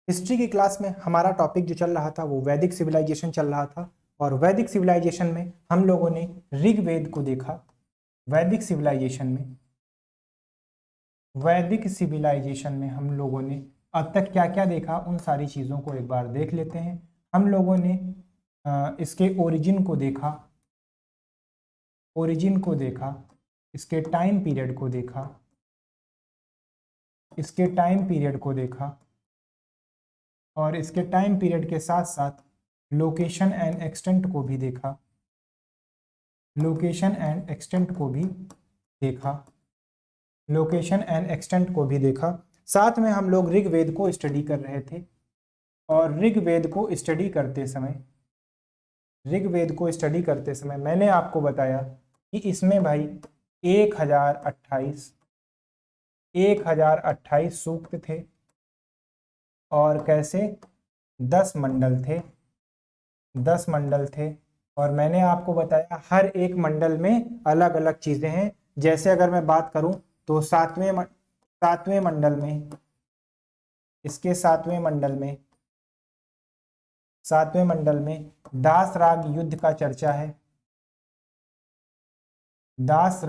History की class में हमारा टॉपिक जो चल रहा था वो वैदिक सिविलाइजेशन चल रहा था, और वैदिक सिविलाइजेशन में हम लोगों ने ऋग्वेद को देखा। वैदिक सिविलाइजेशन में हम लोगों ने अब तक क्या क्या देखा, उन सारी चीज़ों को एक बार देख लेते हैं। हम लोगों ने इसके ओरिजिन को देखा, इसके टाइम पीरियड को देखा, और इसके टाइम पीरियड के साथ साथ लोकेशन एंड एक्सटेंट को भी देखा, साथ में हम लोग ऋग्वेद को स्टडी कर रहे थे। और ऋग्वेद को स्टडी करते समय मैंने आपको बताया कि इसमें भाई 1028 सूक्त थे, और कैसे 10 मंडल थे। और मैंने आपको बताया हर एक मंडल में अलग अलग चीजें हैं। जैसे अगर मैं बात करूं तो सातवें मंडल में, दास राग युद्ध का चर्चा है। दास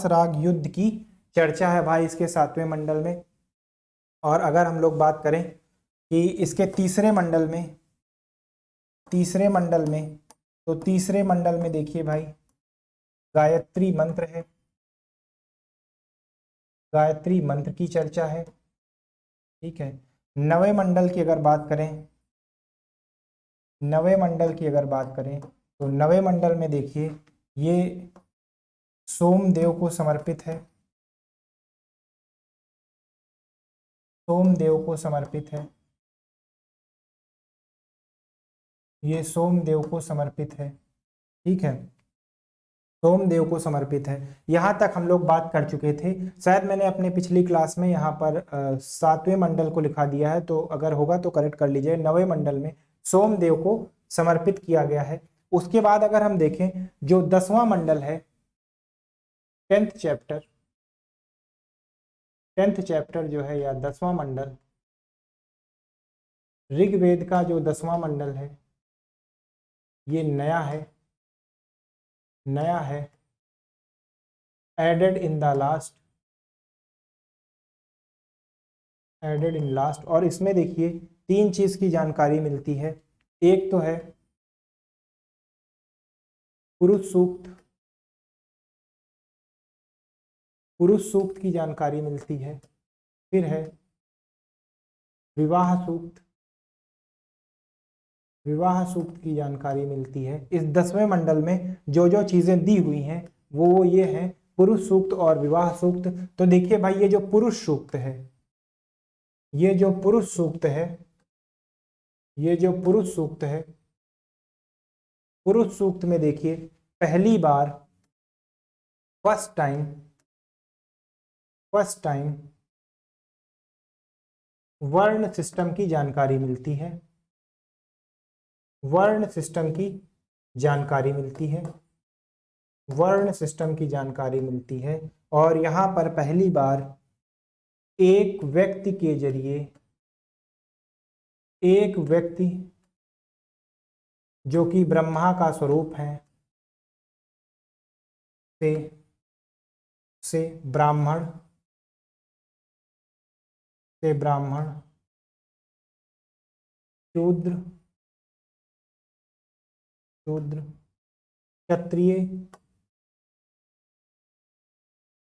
राग युद्ध की चर्चा है भाई इसके 7वें मंडल में। और अगर हम लोग बात करें कि इसके तीसरे मंडल में, तो तीसरे मंडल में देखिए भाई गायत्री मंत्र की चर्चा है। ठीक है। नवे मंडल की अगर बात करें तो नवे मंडल में देखिए ये सोमदेव को समर्पित है। ये सोमदेव को समर्पित है। ठीक है, सोमदेव को समर्पित है। यहाँ तक हम लोग बात कर चुके थे। शायद मैंने अपने पिछली क्लास में यहाँ पर 7वें मंडल को लिखा दिया है, तो अगर होगा तो करेक्ट कर लीजिए। 9वें मंडल में सोमदेव को समर्पित किया गया है। उसके बाद अगर हम देखें जो 10वां मंडल है, 10th चैप्टर जो है, या 10वां मंडल, ऋग्वेद का जो 10वां मंडल है ये नया है, एडेड इन लास्ट। और इसमें देखिए 3 चीज की जानकारी मिलती है। एक तो है पुरुष सूक्त की जानकारी मिलती है, फिर है विवाह सूक्त की जानकारी मिलती है। इस 10वें मंडल में जो जो चीजें दी हुई हैं वो ये हैं पुरुष सूक्त और विवाह सूक्त। तो देखिए भाई ये जो पुरुष सूक्त है, पुरुष सूक्त में देखिए पहली बार फर्स्ट टाइम वर्ण सिस्टम की जानकारी मिलती है। वर्ण सिस्टम की जानकारी मिलती है। और यहां पर पहली बार एक व्यक्ति जो कि ब्रह्मा का स्वरूप है से ब्राह्मण शूद्र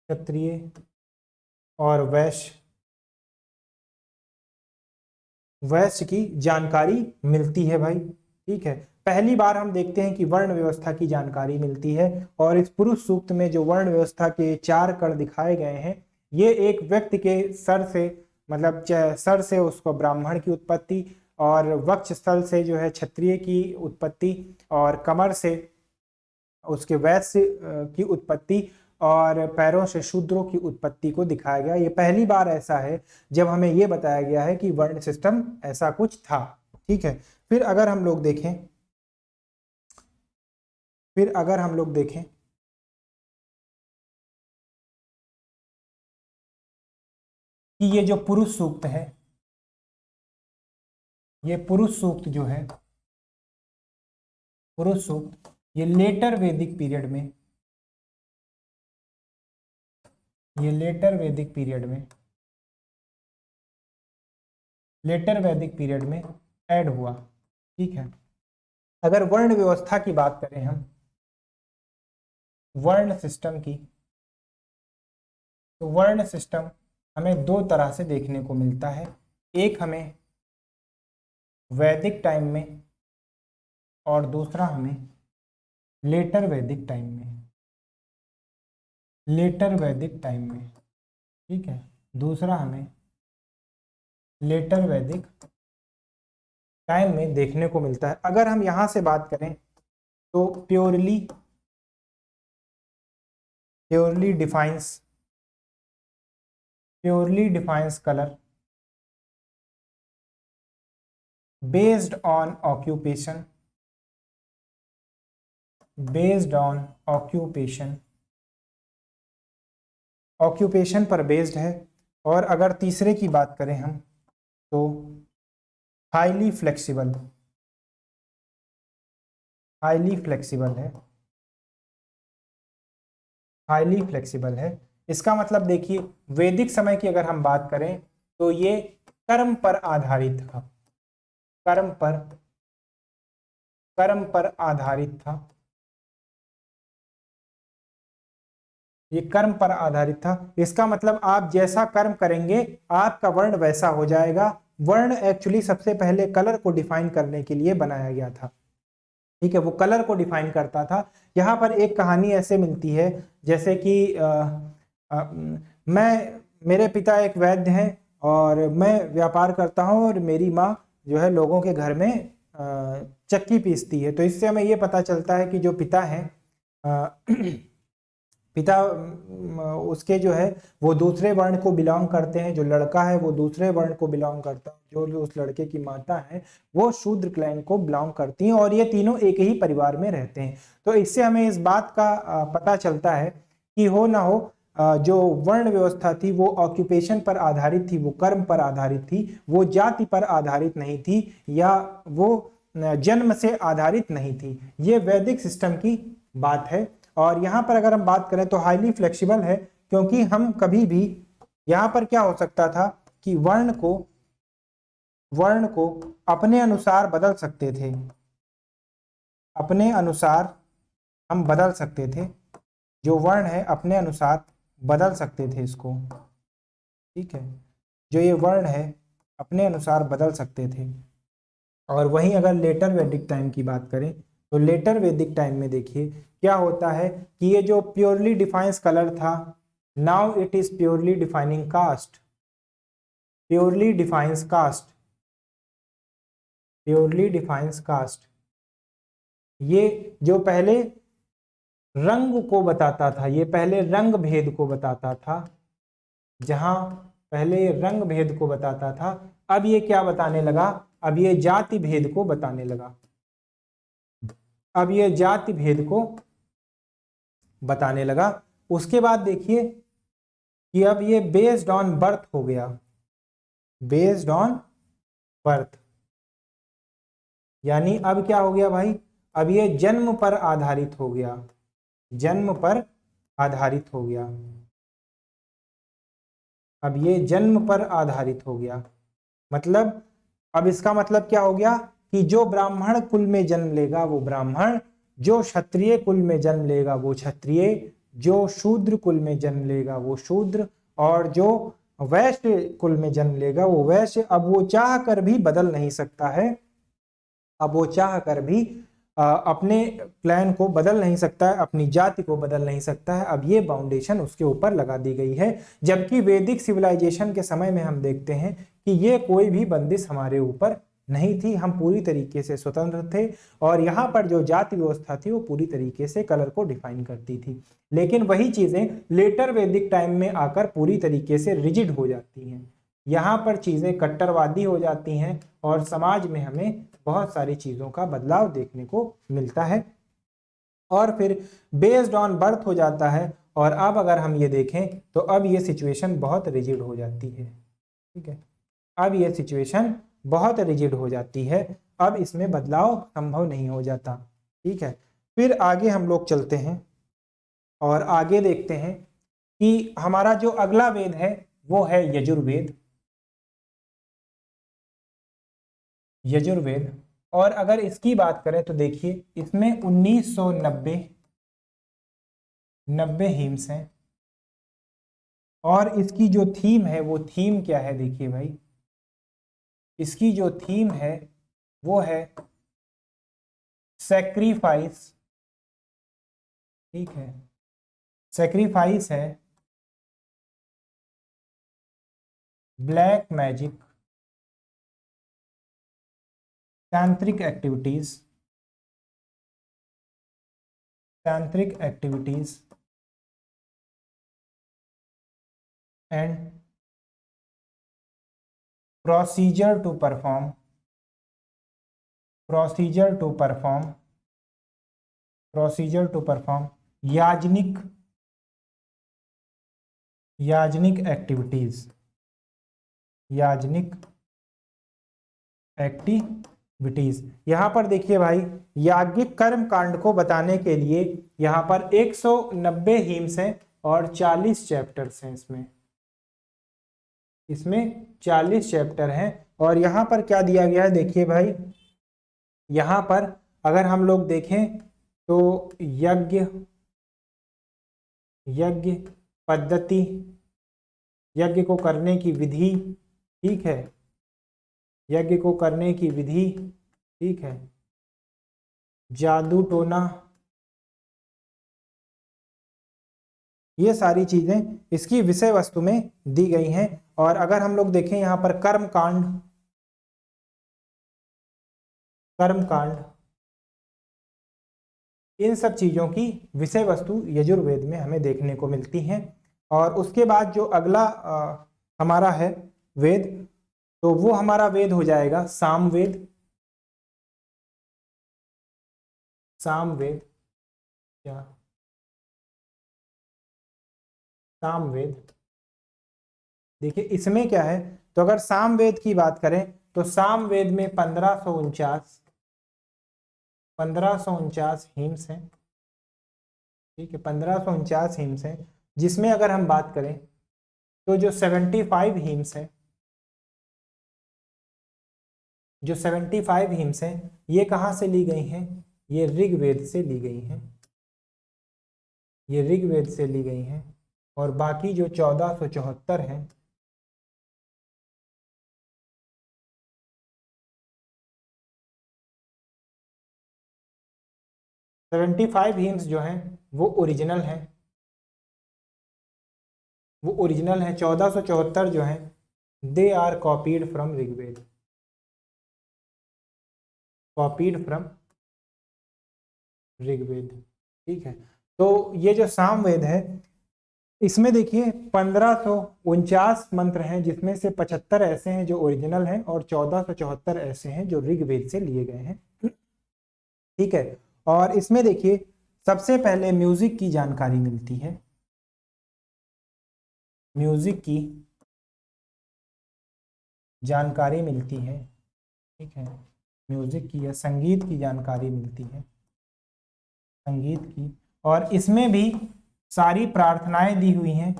क्षत्रिय और वैश्य की जानकारी मिलती है भाई। ठीक है, पहली बार हम देखते हैं कि वर्ण व्यवस्था की जानकारी मिलती है। और इस पुरुष सूक्त में जो वर्ण व्यवस्था के 4 कण दिखाए गए हैं, ये एक व्यक्ति के सर से, मतलब सर से उसको ब्राह्मण की उत्पत्ति, और वक्ष स्थल से जो है क्षत्रिय की उत्पत्ति, और कमर से उसके वैश्य की उत्पत्ति, और पैरों से शूद्रों की उत्पत्ति को दिखाया गया। ये पहली बार ऐसा है जब हमें ये बताया गया है कि वर्ण सिस्टम ऐसा कुछ था। ठीक है, फिर अगर हम लोग देखें कि ये जो पुरुष सूक्त है, ये पुरुष सूक्त जो है, पुरुष सूक्त, ये लेटर वैदिक पीरियड में, ये लेटर वैदिक पीरियड में, लेटर वैदिक पीरियड में ऐड हुआ। ठीक है। अगर वर्ण व्यवस्था की बात करें हम, वर्ण सिस्टम की, तो वर्ण सिस्टम हमें दो तरह से देखने को मिलता है। एक हमें वैदिक टाइम में और दूसरा हमें लेटर वैदिक टाइम में, लेटर वैदिक टाइम में। ठीक है। दूसरा हमें लेटर वैदिक टाइम में देखने को मिलता है। अगर हम यहां से बात करें तो purely defines colour based on occupation, occupation पर बेस्ड है। और अगर तीसरे की बात करें हम तो हाईली फ्लेक्सिबल है। इसका मतलब देखिए, वैदिक समय की अगर हम बात करें तो ये कर्म पर आधारित था, कर्म पर आधारित था, ये कर्म पर आधारित था। इसका मतलब आप जैसा कर्म करेंगे आपका वर्ण वैसा हो जाएगा। वर्ण एक्चुअली सबसे पहले कलर को डिफाइन करने के लिए बनाया गया था। ठीक है, वो कलर को डिफाइन करता था। यहाँ पर एक कहानी ऐसे मिलती है जैसे कि मेरे पिता एक वैद्य हैं और मैं व्यापार करता हूँ और मेरी माँ जो है लोगों के घर में चक्की पीसती है। तो इससे हमें ये पता चलता है कि जो पिता है पिता उसके जो है वो दूसरे वर्ण को बिलोंग करते हैं, जो लड़का है वो दूसरे वर्ण को बिलोंग करता है, जो उस लड़के की माता है वो शूद्र क्लैन को बिलोंग करती हैं और ये तीनों एक ही परिवार में रहते हैं। तो इससे हमें इस बात का पता चलता है कि हो ना हो जो वर्ण व्यवस्था थी वो ऑक्यूपेशन पर आधारित थी, वो कर्म पर आधारित थी, वो जाति पर आधारित नहीं थी या वो जन्म से आधारित नहीं थी। ये वैदिक सिस्टम की बात है। और यहाँ पर अगर हम बात करें तो हाईली फ्लेक्सिबल है, क्योंकि हम कभी भी यहाँ पर क्या हो सकता था कि वर्ण को अपने अनुसार बदल सकते थे, अपने अनुसार हम बदल सकते थे। जो वर्ण है अपने अनुसार बदल सकते थे इसको। ठीक है, जो ये वर्ण है अपने अनुसार बदल सकते थे। और वहीं अगर लेटर वैदिक टाइम की बात करें तो लेटर वैदिक टाइम में देखिए क्या होता है कि ये जो प्योरली डिफाइंस कलर था, now it is purely defining caste, purely defines caste. ये जो पहले रंग को बताता था, ये पहले रंग भेद को बताता था, जहां पहले रंग भेद को बताता था, अब ये क्या बताने लगा, अब ये जाति भेद को बताने लगा, अब ये जाति भेद को बताने लगा। उसके बाद देखिए कि अब ये बेस्ड ऑन बर्थ हो गया, बेस्ड ऑन बर्थ, यानी अब क्या हो गया भाई, अब ये जन्म पर आधारित हो गया, जन्म पर आधारित हो गया, अब ये जन्म पर आधारित हो गया। मतलब अब इसका मतलब क्या हो गया कि जो ब्राह्मण कुल में जन्म लेगा वो ब्राह्मण, जो क्षत्रिय कुल में जन्म लेगा वो क्षत्रिय, जो शूद्र कुल में जन्म लेगा वो शूद्र, और जो वैश्य कुल में जन्म लेगा वो वैश्य। अब वो चाह कर भी बदल नहीं सकता है, अब वो चाह कर भी अपने क्लैन को बदल नहीं सकता है, अपनी जाति को बदल नहीं सकता है। अब ये बाउंडेशन उसके ऊपर लगा दी गई है। जबकि वैदिक सिविलाइजेशन के समय में हम देखते हैं कि ये कोई भी बंदिश हमारे ऊपर नहीं थी, हम पूरी तरीके से स्वतंत्र थे और यहाँ पर जो जाति व्यवस्था थी वो पूरी तरीके से कलर को डिफाइन करती थी। लेकिन वही चीजें लेटर वैदिक टाइम में आकर पूरी तरीके से रिजिड हो जाती हैं, यहाँ पर चीजें कट्टरवादी हो जाती हैं और समाज में हमें बहुत सारी चीजों का बदलाव देखने को मिलता है और फिर बेस्ड ऑन बर्थ हो जाता है। और अब अगर हम ये देखें तो अब ये सिचुएशन बहुत रिजिड हो जाती है, ठीक है, अब ये सिचुएशन बहुत रिजिड हो जाती है, अब इसमें बदलाव संभव नहीं हो जाता। ठीक है, फिर आगे हम लोग चलते हैं और आगे देखते हैं कि हमारा जो अगला वेद है वो है यजुर्वेद। यजुर्वेद, और अगर इसकी बात करें तो देखिए इसमें 1990 हिम्स हैं, और इसकी जो थीम है वो थीम क्या है, देखिए भाई, इसकी जो थीम है वो है सैक्रिफाइस। ठीक है, सैक्रिफाइस है, black magic, tantric activities, tantric activities and procedure to perform, procedure to perform, procedure to perform yajnik, yajnik activities, yajnik activities. यहां पर देखिए भाई, याज्ञिक कर्म कांड को बताने के लिए यहां पर 190 हिम्स हैं और 40 चैप्टर्स हैं। इसमें 40 चैप्टर हैं, और यहां पर क्या दिया गया है, देखिए भाई, यहां पर अगर हम लोग देखें तो यज्ञ, यज्ञ पद्धति, यज्ञ को करने की विधि, ठीक है, यज्ञ को करने की विधि, ठीक है, जादू टोना, ये सारी चीजें इसकी विषय वस्तु में दी गई हैं। और अगर हम लोग देखें यहाँ पर कर्म कांड, कर्म कांड, इन सब चीजों की विषय वस्तु यजुर्वेद में हमें देखने को मिलती हैं। और उसके बाद जो अगला हमारा है वेद, तो वो हमारा वेद हो जाएगा सामवेद। सामवेद, क्या सामवेद, देखिए इसमें क्या है, तो अगर सामवेद की बात करें तो सामवेद में 1549 हिम्स हैं। ठीक है, 1549 हिम्स हैं, जिसमें अगर हम बात करें तो जो 75 हिम्स हैं, जो 75 हिम्स हैं ये कहाँ से ली गई हैं, ये ऋग्वेद से ली गई हैं, ये ऋग्वेद से ली गई हैं। और बाकी जो 1474 हैं, 75 हिम्स जो हैं वो ओरिजिनल हैं, वो ओरिजिनल हैं। 1474 जो हैं they are copied from Rigveda, copied from Rigveda. ठीक है, तो ये जो सामवेद है इसमें देखिए 1549 मंत्र हैं, जिसमें से 75 ऐसे हैं जो ओरिजिनल हैं और 1474 ऐसे हैं जो ऋग्वेद से लिए गए हैं। ठीक है, और इसमें देखिए सबसे पहले म्यूजिक की जानकारी मिलती है, म्यूजिक की जानकारी मिलती है। ठीक है, म्यूजिक की या संगीत की जानकारी मिलती है, संगीत की। और इसमें भी सारी प्रार्थनाएं दी हुई हैं,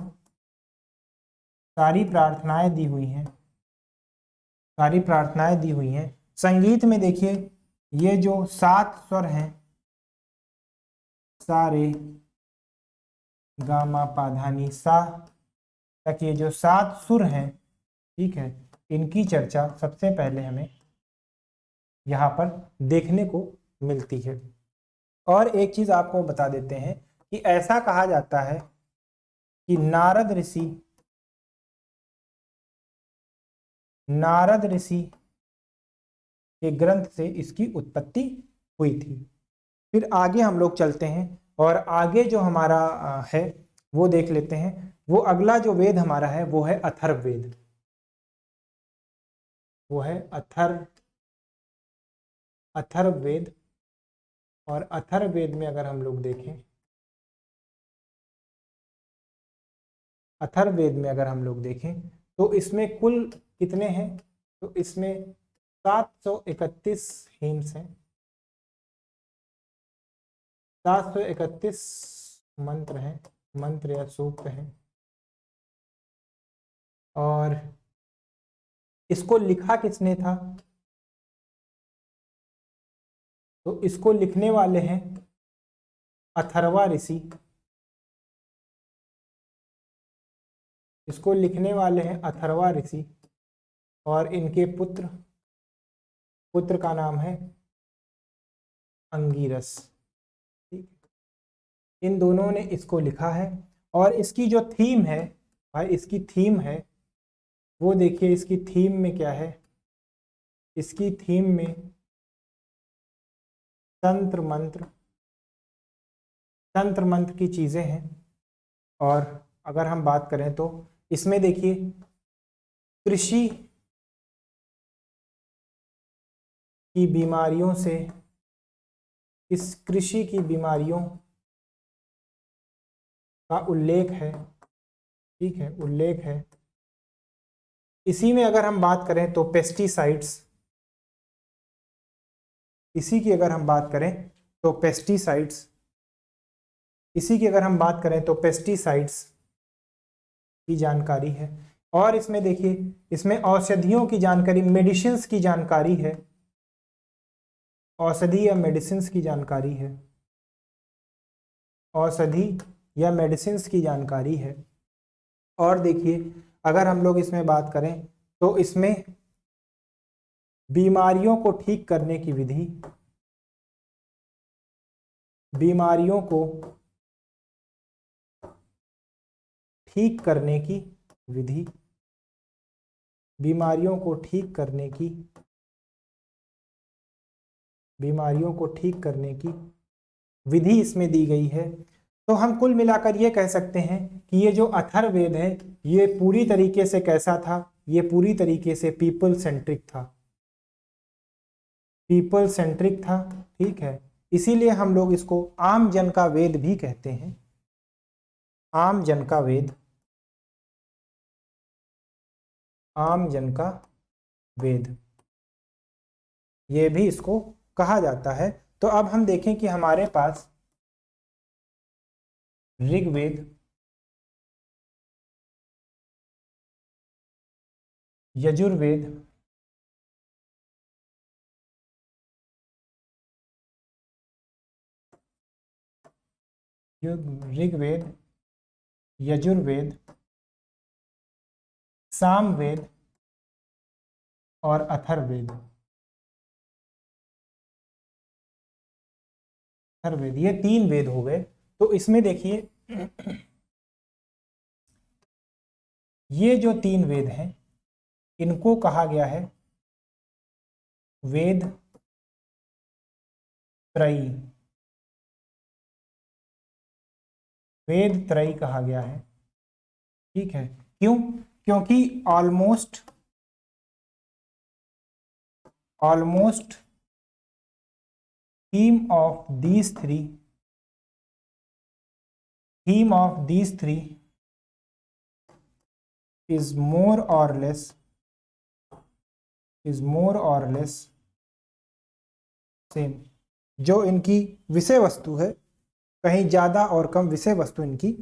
सारी प्रार्थनाएं दी हुई हैं, सारी प्रार्थनाएं दी हुई हैं। संगीत में देखिए ये जो 7 स्वर हैं, सा रे गा मा पा धा नी सा तक, ये जो 7 सुर हैं, ठीक है, इनकी चर्चा सबसे पहले हमें यहाँ पर देखने को मिलती है। और एक चीज आपको बता देते हैं कि ऐसा कहा जाता है कि नारद ऋषि के ग्रंथ से इसकी उत्पत्ति हुई थी। फिर आगे हम लोग चलते हैं और आगे जो हमारा है वो देख लेते हैं। वो अगला जो वेद हमारा है वो है अथर्ववेद, वो है अथर्ववेद। और अथर्ववेद में अगर हम लोग देखें, अथर्ववेद में अगर हम लोग देखें तो इसमें कुल कितने हैं? तो इसमें 731 हिम्स हैं, 731 मंत्र हैं, मंत्र या सूक्त हैं। और इसको लिखा किसने था? तो इसको लिखने वाले हैं अथर्वा ऋषि। इसको लिखने वाले हैं अथर्वा ऋषि और इनके पुत्र का नाम है अंगिरस। ठीक, इन दोनों ने इसको लिखा है। और इसकी जो थीम है भाई, इसकी थीम है वो देखिए, इसकी थीम में क्या है? इसकी थीम में तंत्र मंत्र की चीजें हैं। और अगर हम बात करें तो इसमें देखिए कृषि की बीमारियों से, इस कृषि की बीमारियों का उल्लेख है। ठीक है, उल्लेख है। इसी में अगर हम बात करें तो पेस्टिसाइड्स, इसी की अगर हम बात करें तो पेस्टिसाइड्स, इसी की अगर हम बात करें तो पेस्टिसाइड्स की जानकारी है। और इसमें देखिए, इसमें औषधियों की जानकारी, मेडिसिन्स की जानकारी है, औषधि या मेडिसिन्स की जानकारी है, औषधि या मेडिसिन्स की जानकारी है। और देखिए अगर हम लोग इसमें बात करें तो इसमें बीमारियों को ठीक करने की विधि, बीमारियों को ठीक करने की विधि, बीमारियों को ठीक करने की, बीमारियों को ठीक करने की विधि इसमें दी गई है। तो हम कुल मिलाकर ये कह सकते हैं कि ये जो अथर्ववेद है ये पूरी तरीके से कैसा था? ये पूरी तरीके से पीपल सेंट्रिक था, पीपल सेंट्रिक था। ठीक है, इसीलिए हम लोग इसको आम जन का वेद भी कहते हैं, आम जन का वेद, आम जन का वेद, ये भी इसको कहा जाता है। तो अब हम देखें कि हमारे पास ऋग्वेद, यजुर्वेद, ऋग्वेद, यजुर्वेद, सामवेद और अथर्ववेद, अथर्ववेद, ये 3 वेद हो गए। तो इसमें देखिए ये जो 3 वेद हैं इनको कहा गया है वेद त्रयी, वेद त्रयी कहा गया है। ठीक है, क्यों? क्योंकि almost theme of these three is more or less same. जो इनकी विषय वस्तु है, कहीं ज्यादा और कम विषय वस्तु इनकी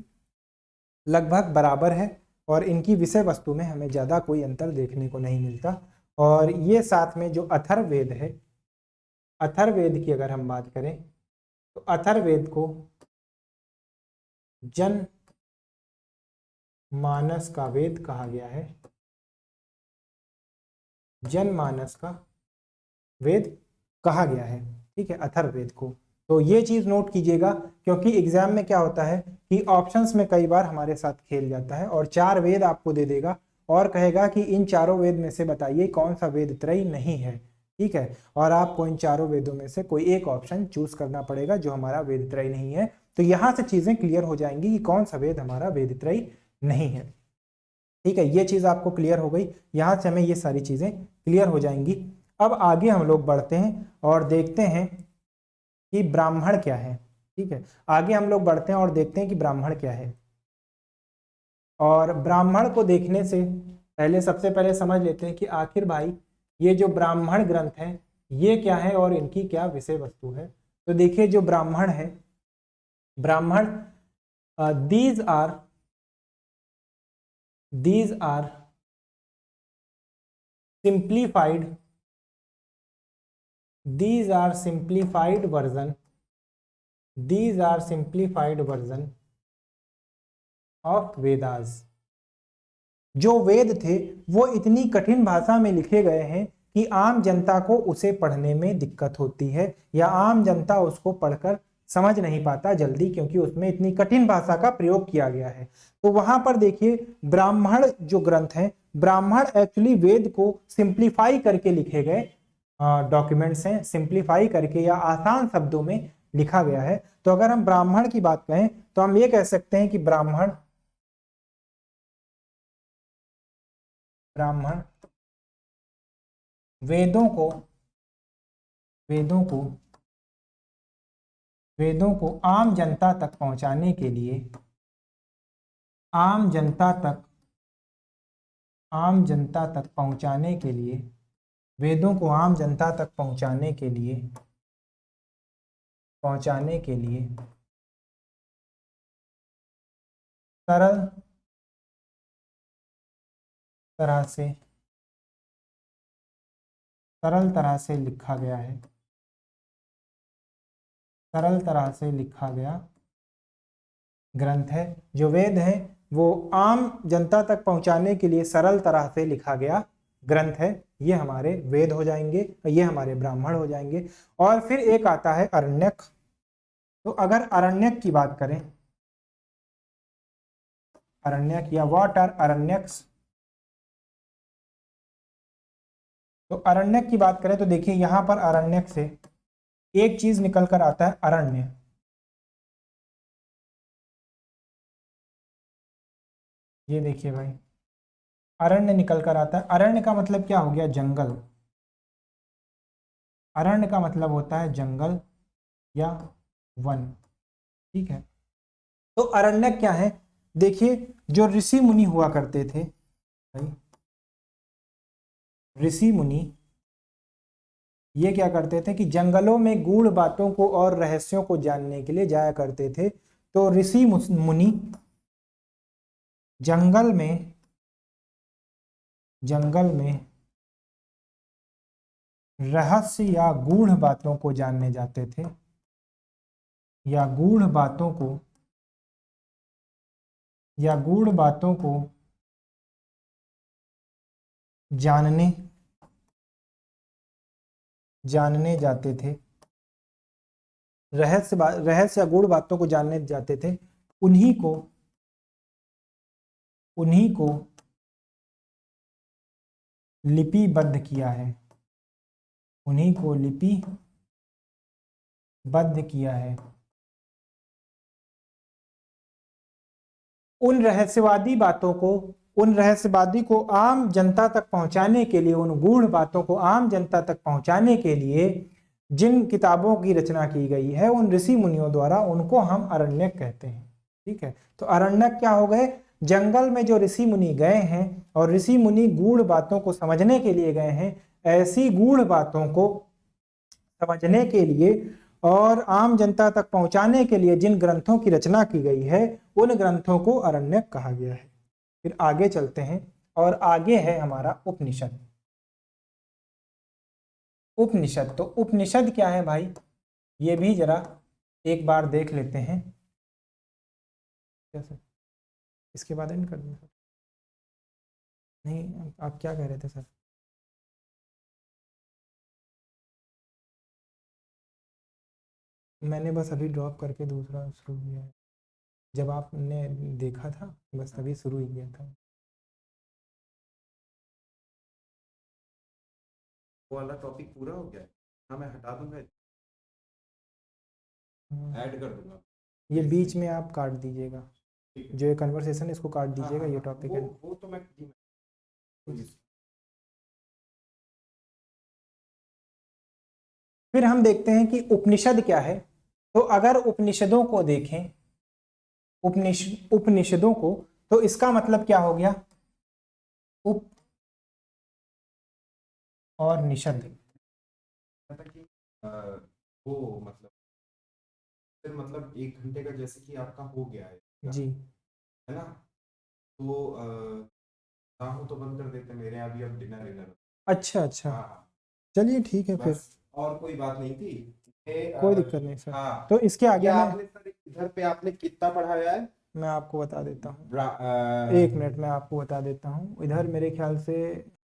लगभग बराबर है और इनकी विषय वस्तु में हमें ज्यादा कोई अंतर देखने को नहीं मिलता। और ये साथ में जो अथर्ववेद है, अथर्ववेद की अगर हम बात करें तो अथर्ववेद को जन मानस का वेद कहा गया है, जनमानस का वेद कहा गया है। ठीक है, अथर्ववेद को। तो ये चीज नोट कीजिएगा, क्योंकि एग्जाम में क्या होता है कि ऑप्शंस में कई बार हमारे साथ खेल जाता है और 4 वेद आपको दे देगा और कहेगा कि इन चारों वेद में से बताइए कौन सा वेद त्रयी नहीं है। ठीक है, और आपको इन चारों वेदों में से कोई एक ऑप्शन चूज करना पड़ेगा जो हमारा वेद त्रयी नहीं है। तो यहां से चीजें क्लियर हो जाएंगी कि कौन सा वेद हमारा वेद त्रयी नहीं है। ठीक है, ये चीज आपको क्लियर हो गई, यहां से हमें ये सारी चीजें क्लियर हो जाएंगी। अब आगे हम लोग बढ़ते हैं और देखते हैं कि ब्राह्मण क्या है। ठीक है, आगे हम लोग बढ़ते हैं और देखते हैं कि ब्राह्मण क्या है। और ब्राह्मण को देखने से पहले सबसे पहले समझ लेते हैं कि आखिर भाई ये जो ब्राह्मण ग्रंथ है ये क्या है और इनकी क्या विषय वस्तु है। तो देखिए जो ब्राह्मण है, Brahmana these are simplified, these are simplified version, these are simplified version of Vedas। जो वेद थे वो इतनी कठिन भाषा में लिखे गए हैं कि आम जनता को उसे पढ़ने में दिक्कत होती है, या आम जनता उसको पढ़कर समझ नहीं पाता जल्दी, क्योंकि उसमें इतनी कठिन भाषा का प्रयोग किया गया है। तो वहां पर देखिए ब्राह्मण जो ग्रंथ है, ब्राह्मण एक्चुअली वेद को सिंप्लीफाई करके लिखे गए डॉक्यूमेंट्स हैं, सिंप्लीफाई करके या आसान शब्दों में लिखा गया है। तो अगर हम ब्राह्मण की बात करें तो हम ये कह सकते हैं कि ब्राह्मण वेदों को आम जनता तक पहुंचाने के लिए, आम जनता तक पहुंचाने के लिए, वेदों को आम जनता तक पहुंचाने के लिए सरल तरह से लिखा गया है, सरल तरह से लिखा गया ग्रंथ है। जो वेद है वो आम जनता तक पहुंचाने के लिए सरल तरह से लिखा गया ग्रंथ है। ये हमारे वेद हो जाएंगे, ये हमारे ब्राह्मण हो जाएंगे। और फिर एक आता है अरण्यक। तो अगर अरण्यक की बात करें, अरण्यक या व्हाट आर अरण्यक्स, तो अरण्यक की बात करें तो देखिए यहां पर अरण्यक से एक चीज निकल कर आता है अरण्य। ये देखिए भाई अरण्य निकल कर आता है। अरण्य का मतलब क्या हो गया? जंगल। अरण्य का मतलब होता है जंगल या वन, ठीक है। तो अरण्य क्या है? देखिए जो ऋषि मुनि हुआ करते थे भाई, ऋषि मुनि ये क्या करते थे कि जंगलों में गूढ़ बातों को और रहस्यों को जानने के लिए जाया करते थे। तो ऋषि मुनि जंगल में रहस्य या गूढ़ बातों को जानने जाते थे, या गूढ़ बातों को जानने जाते थे, रहस्य या गूढ़ बातों को जानने जाते थे। उन्हीं को लिपिबद्ध किया है, उन्हीं को लिपिबद्ध किया है। उन रहस्यवादी को आम जनता तक पहुंचाने के लिए, उन गूढ़ बातों को आम जनता तक पहुंचाने के लिए जिन किताबों की रचना की गई है उन ऋषि मुनियों द्वारा, उनको हम अरण्यक कहते हैं, ठीक है। तो अरण्यक क्या हो गए? जंगल में जो ऋषि मुनि गए हैं और ऋषि मुनि गूढ़ बातों को समझने के लिए गए हैं, ऐसी गूढ़ बातों को समझने के लिए और आम जनता तक पहुंचाने के लिए जिन ग्रंथों की रचना की गई है उन ग्रंथों को अरण्यक कहा गया है। फिर आगे चलते हैं और आगे है हमारा उपनिषद। उपनिषद, तो उपनिषद क्या है भाई? ये भी जरा एक बार देख लेते हैं। कैसे इसके बाद एंड कर दें सर? नहीं, आप क्या कह रहे थे सर? मैंने बस अभी ड्रॉप करके दूसरा शुरू किया है, जब आपने देखा था बस तभी शुरू ही किया था। वो वाला टॉपिक पूरा हो गया है? हाँ मैं हटा दूंगा, ऐड कर दूंगा। ये बीच में आप काट दीजिएगा, जो ये कन्वर्सेशन इसको काट दीजिएगा, ये टॉपिक है। वो तो मैं फिर हम देखते हैं कि उपनिषद क्या है। तो अगर उपनिषदों को देखें, उपनिषदों को, तो इसका मतलब क्या हो गया? उप और निषद। था कि वो मतलब फिर मतलब 1 घंटे का जैसे कि आपका हो गया जी है ना, तो ना हो तो बंद कर देते, मेरे यहाँ भी अब डिनर डिनर। अच्छा अच्छा, हाँ चलिए ठीक है फिर, बस, और कोई बात नहीं थी। कोई दिक्कत नहीं सर। हाँ, तो इसके ये आगे मैं आपने सर इधर पे आपने कितना पढ़ाया है? मैं आपको बता देता हूँ, ब्रा- एक मिनट मैं आपको बता देता हूँ। इधर मेरे ख्याल से